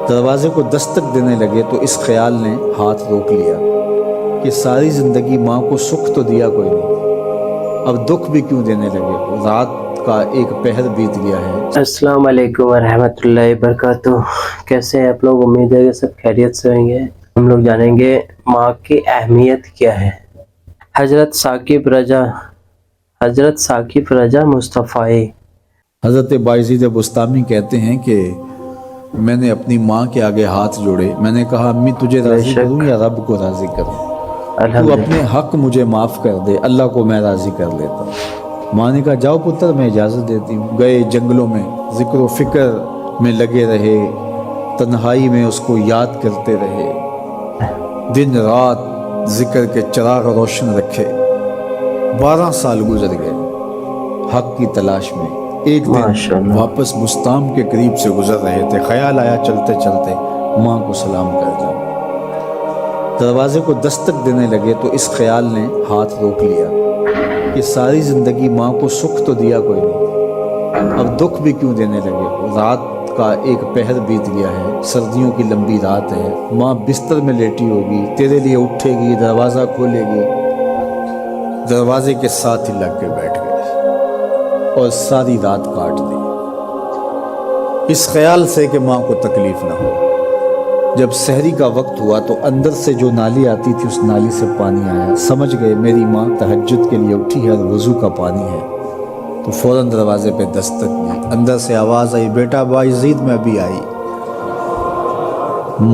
دروازے کو دستک دینے لگے تو اس خیال نے ہاتھ روک لیا کہ ساری زندگی ماں کو سکھ تو دیا کوئی نہیں، اب دکھ بھی کیوں دینے لگے۔ رات کا ایک پہر بیت گیا ہے۔ السلام علیکم ورحمۃ اللہ وبرکاتہ۔ کیسے ہیں آپ لوگ؟ امید ہے کہ سب خیریت سے ہوئیں گے۔ ہم لوگ جانیں گے ماں کی اہمیت کیا ہے۔ حضرت ثاقب رضا مصطفی حضرت بایزید بستامی کہتے ہیں کہ میں نے اپنی ماں کے آگے ہاتھ جوڑے، میں نے کہا امی تجھے راضی کروں یا رب کو راضی کروں؟ تو اپنے حق مجھے معاف کر دے، اللہ کو میں راضی کر لیتا ہوں۔ ماں نے کہا جاؤ پتر میں اجازت دیتی ہوں۔ گئے جنگلوں میں، ذکر و فکر میں لگے رہے، تنہائی میں اس کو یاد کرتے رہے، دن رات ذکر کے چراغ روشن رکھے۔ 12 سال گزر گئے حق کی تلاش میں۔ ایک دن واپس بستام کے قریب سے گزر رہے تھے، خیال آیا چلتے چلتے ماں کو سلام کر جاؤ۔ دروازے کو دستک دینے لگے تو اس خیال نے ہاتھ روک لیا کہ ساری زندگی ماں کو سکھ تو دیا کوئی نہیں، اب دکھ بھی کیوں دینے لگے۔ رات کا ایک پہر بیت گیا ہے، سردیوں کی لمبی رات ہے، ماں بستر میں لیٹی ہوگی، تیرے لیے اٹھے گی، دروازہ کھولے گی، دروازے کے ساتھ ہی لگ کے بیٹھ گئے اور ساری رات کاٹ دی، اس خیال سے کہ ماں کو تکلیف نہ ہو۔ جب سحری کا وقت ہوا تو اندر سے جو نالی آتی تھی اس نالی سے پانی آیا، سمجھ گئے میری ماں تہجد کے لیے اٹھی ہے اور وضو کا پانی ہے، تو فوراً دروازے پہ دستک دی۔ اندر سے آواز آئی بیٹا بایزید میں ابھی آئی۔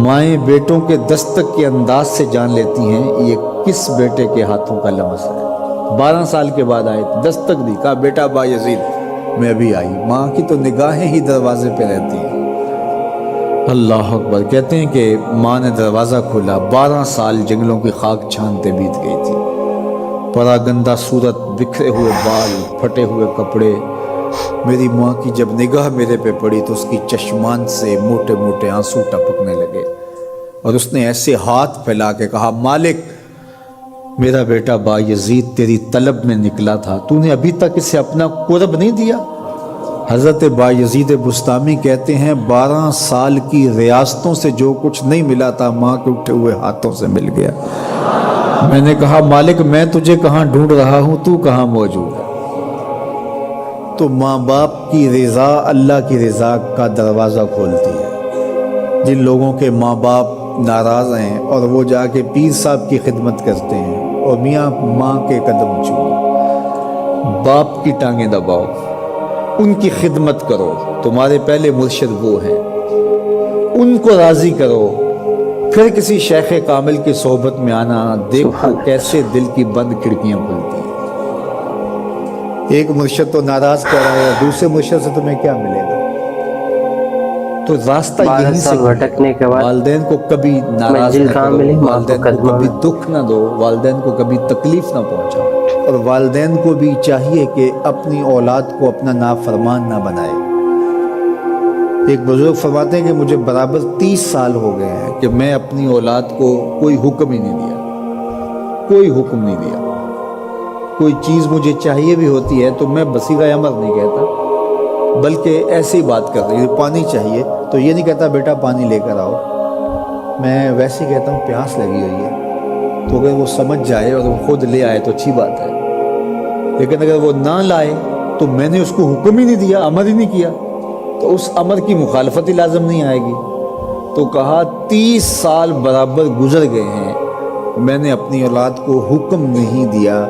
مائیں بیٹوں کے دستک کے انداز سے جان لیتی ہیں یہ کس بیٹے کے ہاتھوں کا لمس ہے۔ 12 سال کے بعد آئے، دستک دی، کہا بیٹا بایزید میں ابھی آئی۔ ماں کی تو نگاہیں ہی دروازے پہ رہتی ہیں۔ اللہ اکبر۔ کہتے ہیں کہ ماں نے دروازہ کھولا، 12 سال جنگلوں کی خاک چھانتے بیت گئی تھی، پراگندہ صورت، بکھرے ہوئے بال، پھٹے ہوئے کپڑے۔ میری ماں کی جب نگاہ میرے پہ پڑی تو اس کی چشمان سے موٹے موٹے آنسو ٹپکنے لگے اور اس نے ایسے ہاتھ پھیلا کے کہا مالک میرا بیٹا بایزید تیری طلب میں نکلا تھا، تو نے ابھی تک اسے اپنا قرب نہیں دیا۔ حضرت بایزید بستامی کہتے ہیں 12 سال کی ریاستوں سے جو کچھ نہیں ملا تھا ماں کے اٹھے ہوئے ہاتھوں سے مل گیا۔ میں نے کہا مالک میں تجھے کہاں ڈھونڈ رہا ہوں، تو کہاں موجود ہے؟ تو ماں باپ کی رضا اللہ کی رضا کا دروازہ کھولتی ہے۔ جن لوگوں کے ماں باپ ناراض ہیں اور وہ جا کے پیر صاحب کی خدمت کرتے ہیں اور میاں ماں کے قدم چومو، باپ کی ٹانگیں دباؤ، ان کی خدمت کرو، تمہارے پہلے مرشد وہ ہیں، ان کو راضی کرو، پھر کسی شیخ کامل کی صحبت میں آنا، دیکھو کیسے دل کی بند کھڑکیاں کھلتی ہیں۔ ایک مرشد تو ناراض کر رہا ہے، دوسرے مرشد سے تمہیں کیا ملے گا؟ تو راستہ یہیں سے بھٹکنے کے بعد والدین کو کبھی ناراض نہ کرو، والدین کو کبھی دکھ نہ دو، والدین کو کبھی تکلیف نہ پہنچاؤ، اور والدین کو بھی چاہیے کہ اپنی اولاد کو اپنا نافرمان نہ بنائے۔ ایک بزرگ فرماتے ہیں کہ مجھے برابر 30 سال ہو گئے ہیں کہ میں اپنی اولاد کو کوئی حکم ہی نہیں دیا، کوئی حکم نہیں دیا۔ کوئی چیز مجھے چاہیے بھی ہوتی ہے تو میں بصیغہ امر نہیں کہتا، بلکہ ایسے ہی بات کر رہی ہوں، پانی چاہیے تو یہ نہیں کہتا بیٹا پانی لے کر آؤ، میں ویسے ہی کہتا ہوں پیاس لگی ہوئی ہے، تو اگر وہ سمجھ جائے اور وہ خود لے آئے تو اچھی بات ہے، لیکن اگر وہ نہ لائے تو میں نے اس کو حکم ہی نہیں دیا، امر ہی نہیں کیا، تو اس امر کی مخالفت ہی لازم نہیں آئے گی۔ تو کہا 30 سال برابر گزر گئے ہیں، میں نے اپنی اولاد کو حکم نہیں دیا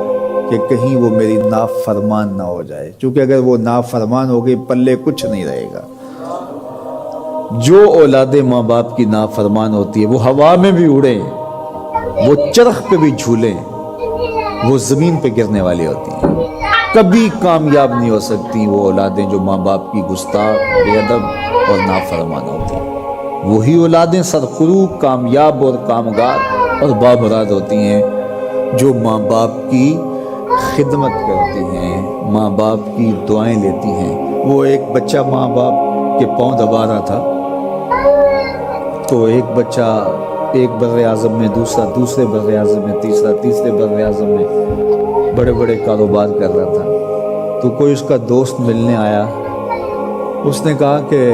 کہ کہیں وہ میری نافرمان نہ ہو جائے، چونکہ اگر وہ نافرمان ہو گئی پلے کچھ نہیں رہے گا۔ جو اولادیں ماں باپ کی نافرمان ہوتی ہے وہ ہوا میں بھی اڑیں، وہ چرخ پہ بھی جھولیں، وہ زمین پہ گرنے والی ہوتی ہیں، کبھی کامیاب نہیں ہو سکتی وہ اولادیں جو ماں باپ کی گستاخ، بے ادب اور نافرمان ہوتی ہیں۔ وہی اولادیں سرخروغ، کامیاب اور کامگار اور بامراد ہوتی ہیں جو ماں باپ کی خدمت کرتی ہیں، ماں باپ کی دعائیں لیتی ہیں۔ وہ ایک بچہ ماں باپ کے پاؤں دبا رہا تھا تو ایک بچہ ایک بر اعظم میں، دوسرے بر اعظم میں، تیسرے بر اعظم میں بڑے بڑے کاروبار کر رہا تھا، تو کوئی اس کا دوست ملنے آیا، اس نے کہا کہ